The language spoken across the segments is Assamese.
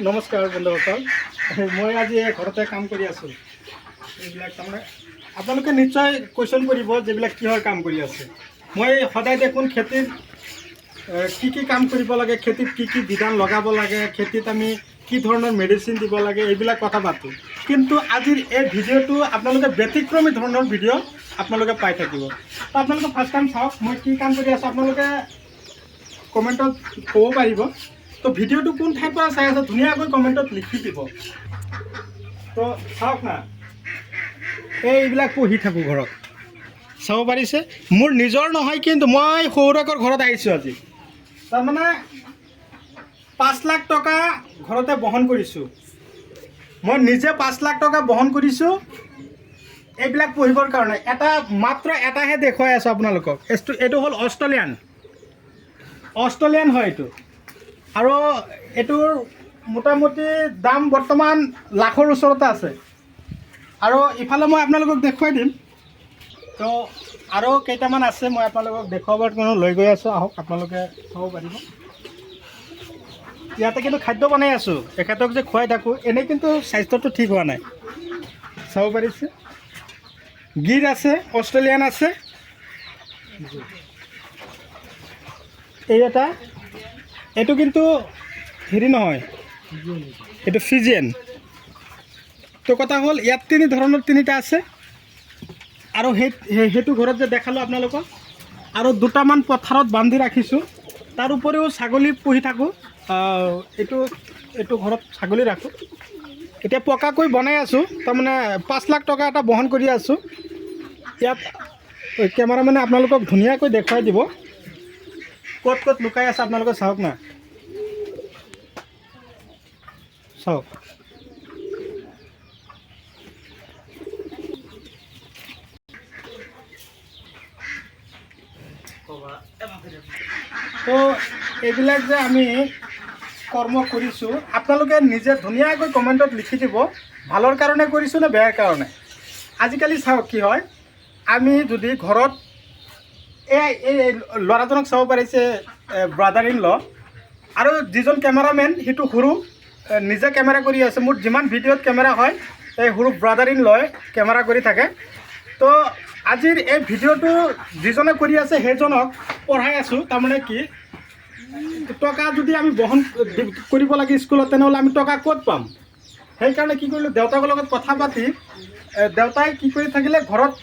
নমস্কাৰ বন্ধুসকল, মই আজি ঘৰতে কাম কৰি আছোঁ। এইবিলাক তাৰমানে আপোনালোকে নিশ্চয় কুৱেশ্যন কৰিব যিবিলাক কিহৰ কাম কৰি আছে। মই সদায় দেখোন খেতিৰ কি কাম কৰিব লাগে, খেতিত কি বিধান লগাব লাগে, খেতিত আমি কি ধৰণৰ মেডিচিন দিব লাগে, এইবিলাক কথা পাতোঁ। কিন্তু আজিৰ এই ভিডিঅ'টো আপোনালোকে ব্যতিক্ৰমী ধৰণৰ ভিডিঅ' আপোনালোকে পাই থাকিব। তো আপোনালোকে ফাৰ্ষ্ট টাইম চাওক মই কি কাম কৰি আছোঁ, আপোনালোকে কমেণ্টত ক'ব পাৰিব। তো ভিডিঅ'টো কোন ঠাইৰ পৰা চাই আছে ধুনীয়াকৈ কমেণ্টত লিখি দিব। তো চাওক না, এইবিলাক পুহি থাকোঁ ঘৰত, চাব পাৰিছে। মোৰ নিজৰ নহয়, কিন্তু মই সৌৰকৰ ঘৰত আহিছোঁ আজি। তাৰমানে 5 লাখ টকা ঘৰতে বহন কৰিছোঁ। মই নিজে 5 লাখ টকা বহন কৰিছোঁ এইবিলাক পুহিবৰ কাৰণে। মাত্ৰ এটাহে দেখুৱাই আছোঁ আপোনালোকক। এইটো হ'ল অষ্ট্ৰেলিয়ান হয় এইটো। আৰু এইটোৰ মোটামুটি দাম বৰ্তমান লাখৰ ওচৰতে আছে। আৰু ইফালে মই আপোনালোকক দেখুৱাই দিম। তো আৰু কেইটামান আছে, মই আপোনালোকক দেখুৱাবৰ কাৰণে লৈ গৈ আছোঁ। আহক, আপোনালোকে চাব পাৰিব। ইয়াতে কিন্তু খাদ্য বনাই আছোঁ, এখেতক যে খুৱাই থাকোঁ। এনেই কিন্তু স্বাস্থ্যটো ঠিক হোৱা নাই, চাব পাৰিছে। গিৰ আছে, অষ্ট্ৰেলিয়ান আছে। এইটো কিন্তু হেৰি নহয়, এইটো ফিজিয়ান। তো কথা হ'ল ইয়াত 3 ধৰণৰ 3টা আছে। আৰু সেইটো ঘৰত যে দেখালোঁ আপোনালোকক, আৰু 2টামান পথাৰত বান্ধি ৰাখিছোঁ। তাৰ উপৰিও ছাগলী পুহি থাকোঁ। এইটো ঘৰত ছাগলী ৰাখোঁ। এতিয়া পকাকৈ বনাই আছোঁ, তাৰমানে 5 লাখ টকা এটা বহন কৰি আছোঁ। ইয়াত কেমেৰামেনে আপোনালোকক ধুনীয়াকৈ দেখুৱাই দিব ক'ত লুকাই আছে। আপোনালোকে চাওক না, চাওক। তো এইবিলাক যে আমি কৰ্ম কৰিছোঁ, আপোনালোকে নিজে ধুনীয়াকৈ কমেণ্টত লিখি দিব, ভালৰ কাৰণে কৰিছোঁ নে বেয়াৰ কাৰণে। আজিকালি চাওক কি হয়, আমি যদি ঘৰত এই ল'ৰাজনক চাব পাৰিছে, ব্ৰাদাৰ ইন ল, আৰু যিজন কেমেৰামেন সিটো সৰু নিজে কেমেৰা কৰি আছে। মোৰ যিমান ভিডিঅ'ত কেমেৰা হয়, এই সৰু ব্ৰাদাৰ ইন লয় কেমেৰা কৰি থাকে। তো আজিৰ এই ভিডিঅ'টো যিজনে কৰি আছে সেইজনক পঢ়াই আছোঁ। তাৰমানে কি, টকা যদি আমি বহন কৰিব লাগে স্কুলত, তেনেহ'লে আমি টকা ক'ত পাম। সেইকাৰণে কি কৰিলোঁ, দেউতাকৰ লগত কথা পাতি, দেউতাই কি কৰি থাকিলে ঘৰত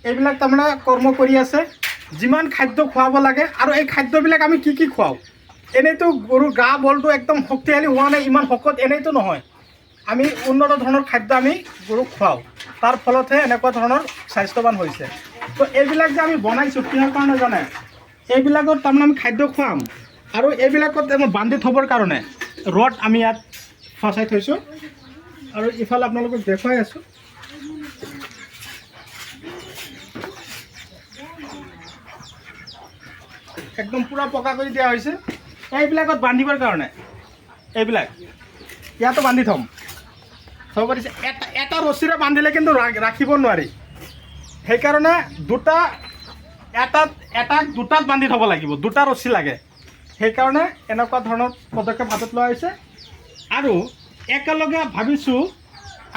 এইবিলাক তাৰমানে কৰ্ম কৰি আছে। যিমান খাদ্য খুৱাব লাগে, আৰু এই খাদ্যবিলাক আমি কি খুৱাওঁ। এনেইতো গৰুৰ গা বলটো একদম শক্তিশালী হোৱা নাই, ইমান শকত এনেইতো নহয়। আমি উন্নত ধৰণৰ খাদ্য আমি গৰুক খুৱাওঁ, তাৰ ফলতহে এনেকুৱা ধৰণৰ স্বাস্থ্যৱান হৈছে। তো এইবিলাক যে আমি বনাইছোঁ কিহৰ কাৰণে জানে, এইবিলাকত তাৰমানে আমি খাদ্য খুৱাম, আৰু এইবিলাকত বান্ধি থ'বৰ কাৰণে ৰড আমি ইয়াত ফচাই থৈছোঁ। আৰু ইফালে আপোনালোকক দেখুৱাই আছোঁ। একদম পূৰা পকা কৰি দিয়া হৈছে এইবিলাকত বান্ধিবৰ কাৰণে। এইবিলাক ইয়াতো বান্ধি থ'ম, চাব পাৰিছে। এটা ৰছীৰে বান্ধিলে কিন্তু ৰাখিব নোৱাৰি। সেইকাৰণে এটাক দুটাত বান্ধি থ'ব লাগিব, 2টা ৰছী লাগে। সেইকাৰণে এনেকুৱা ধৰণৰ পদক্ষেপ হাতত লোৱা হৈছে। আৰু একেলগে ভাবিছোঁ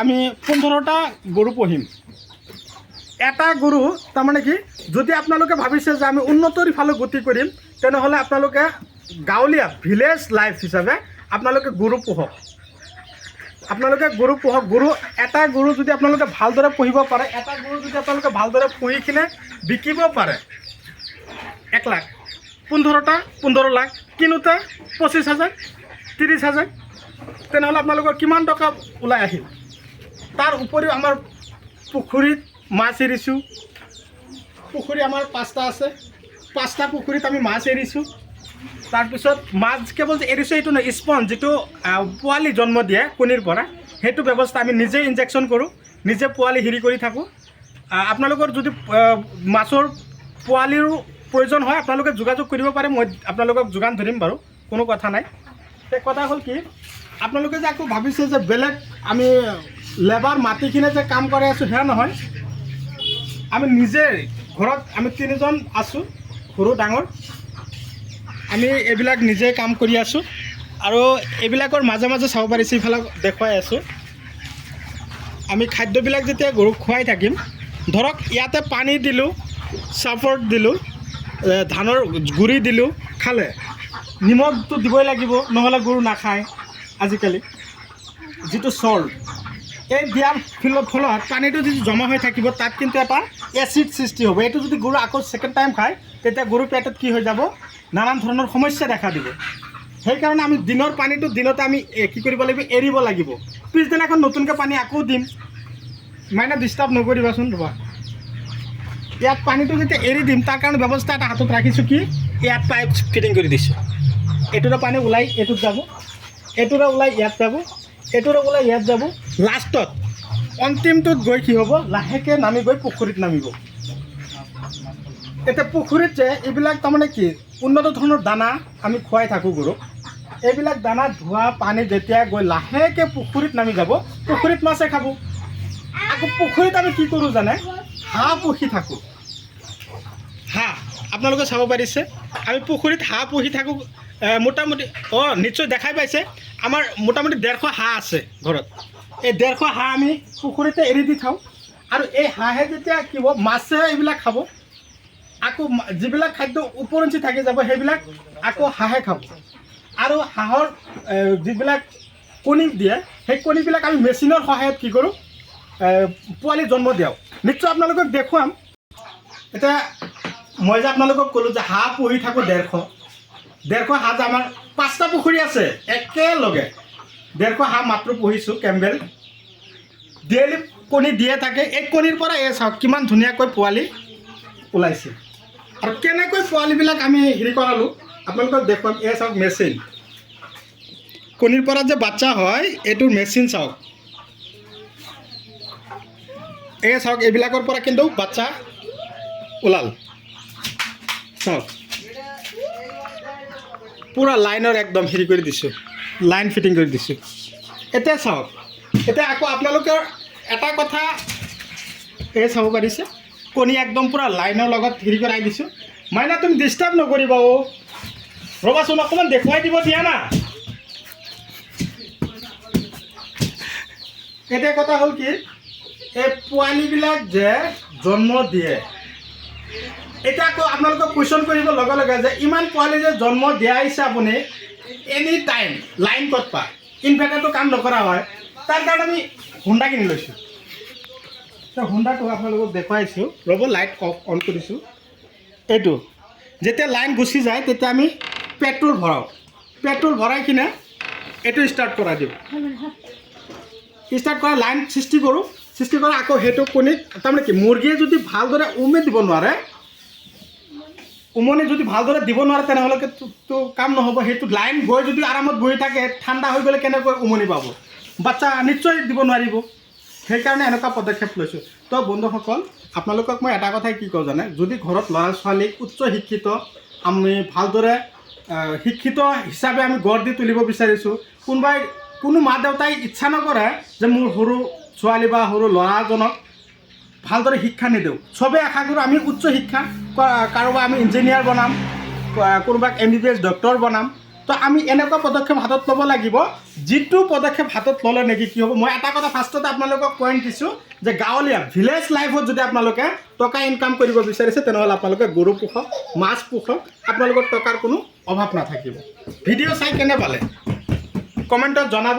আমি 15টা গৰু পুহিম। এটা গৰু তাৰমানে কি, যদি আপোনালোকে ভাবিছে যে আমি উন্নতিৰ ফালে গতি কৰিম, তেনেহ'লে আপোনালোকে গাঁৱলীয়া ভিলেজ লাইফ হিচাপে আপোনালোকে গৰু পোহক। এটা গৰু যদি আপোনালোকে ভালদৰে পুহিব পাৰে, এটা গৰু যদি আপোনালোকে ভালদৰে পুহি কিনে বিকিব পাৰে, 1 লাখ, 15 লাখ, কিনোতে 25,000, 30,000, তেনেহ'লে আপোনালোকৰ কিমান টকা ওলাই আহিল। তাৰ উপৰিও আমাৰ পুখুৰীত মাছ এৰিছোঁ। পুখুৰী আমাৰ 5টা আছে, 5টা পুখুৰীত আমি মাছ এৰিছোঁ। তাৰপিছত মাছ কেৱল যে এৰিছোঁ এইটো নহয়, স্পঞ্জ যিটো পোৱালি জন্ম দিয়ে কণীৰ পৰা, সেইটো ব্যৱস্থা আমি নিজেই ইনজেকশ্যন কৰোঁ, নিজে পোৱালি হেৰি কৰি থাকোঁ। আপোনালোকৰ যদি মাছৰ পোৱালিৰো প্ৰয়োজন হয়, আপোনালোকে যোগাযোগ কৰিব পাৰে, মই আপোনালোকক যোগান ধৰিম বাৰু, কোনো কথা নাই। কথা হ'ল কি, আপোনালোকে যে আকৌ ভাবিছে যে বেলেগ আমি লেবাৰ মাতি কিনে যে কাম কৰি আছোঁ, সেয়া নহয়। আমি নিজে ঘৰত আমি 3জন আছোঁ, সৰু ডাঙৰ। আমি এইবিলাক নিজে কাম কৰি আছোঁ। আৰু এইবিলাকৰ মাজে মাজে চাব পাৰিছে ইফালে দেখুৱাই আছোঁ আমি খাদ্যবিলাক যেতিয়া গৰুক খুৱাই থাকিম ধৰক ইয়াতে পানী দিলোঁ চাপৰ্ট দিলোঁ ধানৰ গুড়ি দিলোঁ খালে নিমখটো দিবই লাগিব নহ'লে গৰু নাখায় আজিকালি যিটো চল্ট এই দিয়াৰ ফলত পানীটো যদি জমা হৈ থাকিব তাত কিন্তু এটা এচিড সৃষ্টি হ'ব এইটো যদি গৰু আকৌ ছেকেণ্ড টাইম খায় তেতিয়া গৰুৰ পেটত কি হৈ যাব নানান ধৰণৰ সমস্যা দেখা দিব সেইকাৰণে আমি দিনৰ পানীটো দিনতে আমি কি কৰিব লাগিব এৰিব লাগিব পিছদিনাখন নতুনকৈ পানী আকৌ দিম মাইনা ডিষ্টাৰ্ব নকৰিবাচোন ৰ'বা ইয়াত পানীটো যেতিয়া এৰি দিম তাৰ কাৰণে ব্যৱস্থা এটা হাতত ৰাখিছোঁ কি ইয়াত পাইপ ফিটিং কৰি দিছোঁ এইটোৰে পানী ওলাই এইটোত যাব এইটোৰে ওলাই ইয়াত যাব এইটোৰে ওলাই ইয়াত যাব লাষ্টত অন্তিমটোত গৈ কি হ'ব লাহেকৈ নামি গৈ পুখুৰীত নামিব এতিয়া পুখুৰীত যে এইবিলাক তাৰমানে কি উন্নত ধৰণৰ দানা আমি খুৱাই থাকোঁ গৰুক এইবিলাক দানা ধোৱা পানী যেতিয়া গৈ লাহেকৈ পুখুৰীত নামি যাব পুখুৰীত মাছে খাব আকৌ পুখুৰীত আমি কি কৰোঁ জানে হাঁহ পুহি থাকোঁ হাঁহ আপোনালোকে চাব পাৰিছে আমি পুখুৰীত হাঁহ পুহি থাকোঁ মোটামুটি নিশ্চয় দেখাই পাইছে আমাৰ মোটামুটি 150 হাঁহ আছে ঘৰত এই 150 হাঁহ আমি পুখুৰীতে এৰি দি থওঁ আৰু এই হাঁহে যেতিয়া কি হ'ব মাছে এইবিলাক খাব আকৌ যিবিলাক খাদ্য ওপৰঞ্চি থাকি যাব সেইবিলাক আকৌ হাঁহে খাব আৰু হাঁহৰ যিবিলাক কণী দিয়ে সেই কণীবিলাক আমি মেচিনৰ সহায়ত কি কৰোঁ পোৱালি জন্ম দিয়াওঁ নিশ্চয় আপোনালোকক দেখুৱাম এতিয়া মই যে আপোনালোকক ক'লোঁ যে হাঁহ পুহি থাকোঁ 150 হাঁহ যে আমাৰ 5টা পুখুৰী আছে একেলগে 150 হাঁহ মাত্ৰ পুহিছোঁ কেম্বেল ডেইলি কণী দিয়ে থাকে এই কণীৰ পৰা এই চাওক কিমান ধুনীয়াকৈ পোৱালি ওলাইছে আৰু কেনেকৈ পোৱালিবিলাক আমি হেৰি কৰালোঁ আপোনালোকক দেখুৱাম এই চাওক মেচিন কণীৰ পৰা যে বাচ্চা হয় এইটোৰ মেচিন চাওক এই চাওক এইবিলাকৰ পৰা কিন্তু বাচ্চা ওলাল চাওক পুৰা লাইনৰ একদম হেৰি কৰি দিছোঁ লাইন ফিটিং কৰি দিছোঁ এতিয়া চাওক এতিয়া আকৌ আপোনালোকৰ এটা কথা এই চাব পাৰিছে কণী একদম পুৰা লাইনৰ লগত হেৰি কৰাই দিছোঁ মাইনা তুমি ডিষ্টাৰ্ব নকৰিবা ৰ'বাচোন অকণমান দেখুৱাই দিব দিয়া না এতিয়া কথা হ'ল কি এই পোৱালিবিলাক যে জন্ম দিয়ে এতিয়া আকৌ আপোনালোকক কুৱেশ্যন কৰিব লগে লগে যে ইমান পোৱালি যে জন্ম দিয়াইছে আপুনি এনি টাইম লাইন ক'ত পায় ইনভাৰ্টাৰটো কাম নকৰা হয় তাৰ কাৰণে আমি হুণ্ডা কিনি লৈছোঁ হুণ্ডাটো আপোনালোকক দেখুৱাইছোঁ ৰ'ব লাইট অন কৰিছোঁ এইটো যেতিয়া লাইন গুচি যায় তেতিয়া আমি পেট্ৰল ভৰাই কিনে এইটো ষ্টাৰ্ট কৰাই দিওঁ ষ্টাৰ্ট কৰা লাইন সৃষ্টি কৰোঁ আকৌ সেইটো কণীত তাৰমানে কি মুৰ্গীয়ে যদি ভালদৰে উমনি দিব নোৱাৰে দিব নোৱাৰে তেনেহ'লেতো কাম নহ'ব সেইটো লাইন গৈ যদি আৰামত বহি থাকে ঠাণ্ডা হৈ গ'লে কেনেকৈ উমনি পাব বাচ্চা নিশ্চয় দিব নোৱাৰিব সেইকাৰণে এনেকুৱা পদক্ষেপ লৈছোঁ তো বন্ধুসকল আপোনালোকক মই এটা কথাই কি কওঁ জানে যদি ঘৰত ল'ৰা ছোৱালীক উচ্চ শিক্ষিত আমি ভালদৰে শিক্ষিত হিচাপে আমি গঢ় দি তুলিব বিচাৰিছোঁ কোনো মা দেউতাই ইচ্ছা নকৰে যে মোৰ সৰু ছোৱালী বা সৰু ল'ৰাজনক ভালদৰে শিক্ষা নিদিওঁ চবেই আশা কৰোঁ আমি উচ্চ শিক্ষা কাৰোবাক আমি ইঞ্জিনিয়াৰ বনাম কোনোবাক MBBS ডক্টৰ বনাম তো আমি এনেকুৱা পদক্ষেপ হাতত ল'ব লাগিব যিটো পদক্ষেপ হাতত ল'লে নেকি কি হ'ব মই এটা কথা ফাৰ্ষ্টতে আপোনালোকক পইণ্ট দিছোঁ যে গাঁৱলীয়া ভিলেজ লাইফত যদি আপোনালোকে টকা ইনকাম কৰিব বিচাৰিছে তেনেহ'লে আপোনালোকে গৰু পোহক মাছ পোহক আপোনালোকৰ টকাৰ কোনো অভাৱ নাথাকিব ভিডিঅ' চাই কেনে পালে কমেণ্টত জনাব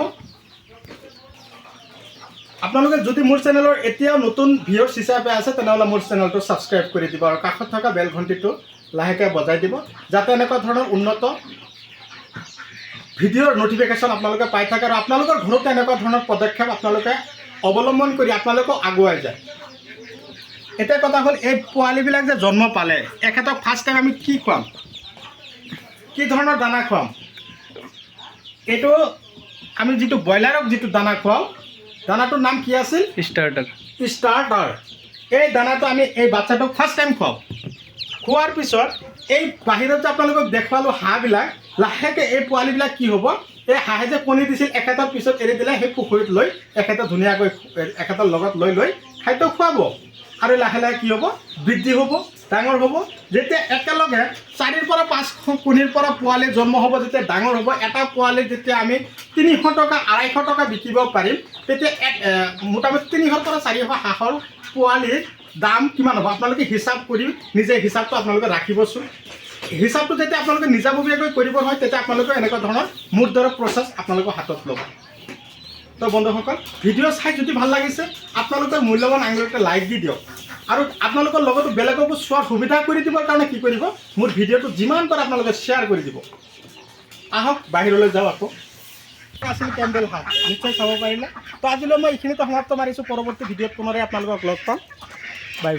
আপোনালোকে যদি মোৰ চেনেলৰ এতিয়াও নতুন ভিউৱাৰ্ছ হিচাপে আছে তেনেহ'লে মোৰ চেনেলটো ছাবস্ক্ৰাইব কৰি দিব আৰু কাষত থকা বেল ঘণ্টিটো লাহেকৈ বজাই দিব যাতে এনেকুৱা ধৰণৰ উন্নত ভিডিঅ'ৰ নটিফিকেশ্যন আপোনালোকে পাই থাকে আৰু আপোনালোকৰ ঘৰত এনেকুৱা ধৰণৰ পদক্ষেপ আপোনালোকে অৱলম্বন কৰি আপোনালোকক আগুৱাই যায় এতিয়া কথা হ'ল এই পোৱালিবিলাক যে জন্ম পালে এখেতক ফাৰ্ষ্ট টাইম আমি কি খুৱাম কি ধৰণৰ দানা খুৱাম এইটো আমি যিটো ব্ৰইলাৰক যিটো দানা খুৱাওঁ দানাটোৰ নাম কি আছিল ষ্টাৰ্টাৰ এই দানাটো আমি এই বাচ্চাটোক ফাৰ্ষ্ট টাইম খুৱাওঁ খোৱাৰ পিছত এই বাহিৰত যে আপোনালোকক দেখুৱালোঁ হাঁহবিলাক লাহেকৈ এই পোৱালিবিলাক কি হ'ব এই হাঁহে যে কণী দিছিল এখেতৰ পিছত এৰি দিলে সেই পুখুৰীত লৈ এখেতে ধুনীয়াকৈ এখেতৰ লগত লৈ খাদ্য খুৱাব আৰু লাহে লাহে কি হ'ব বৃদ্ধি হ'ব ডাঙৰ হ'ব যেতিয়া একেলগে 4ৰ পৰা 5 কণীৰ পৰা পোৱালি জন্ম হ'ব যেতিয়া ডাঙৰ হ'ব এটা পোৱালি যেতিয়া আমি 300 টকা 250 টকা বিকিব পাৰিম তেতিয়া মোটামুটি 300 পৰা 400 হাঁহৰ পোৱালিৰ দাম কিমান হ'ব আপোনালোকে হিচাপ কৰি নিজে হিচাপটো আপোনালোকে ৰাখিবচোন হিচাপটো যেতিয়া আপোনালোকে নিজাববীয়াকৈ কৰিব হয় তেতিয়া আপোনালোকে এনেকুৱা ধৰণৰ মোৰ দৰে প্ৰচেছ আপোনালোকৰ হাতত ল'ব তো বন্ধুসকল ভিডিঅ' চাই যদি ভাল লাগিছে আপোনালোকৰ মূল্যৱান আঙুলিতে লাইক দি দিয়ক আৰু আপোনালোকৰ লগতো বেলেগকো চোৱাৰ সুবিধা কৰি দিবৰ কাৰণে কি কৰিব মোৰ ভিডিঅ'টো যিমান পাৰে আপোনালোকে শ্বেয়াৰ কৰি দিব আহক বাহিৰলৈ যাওঁ আকৌ আছিল কেম্বেল হাঁহ নিশ্চয় চাব পাৰিলে তো আজিলৈ মই এইখিনিতে সমাপ্ত মাৰিছোঁ পৰৱৰ্তী ভিডিঅ'ত পুনৰাই আপোনালোকক লগ পাম বাই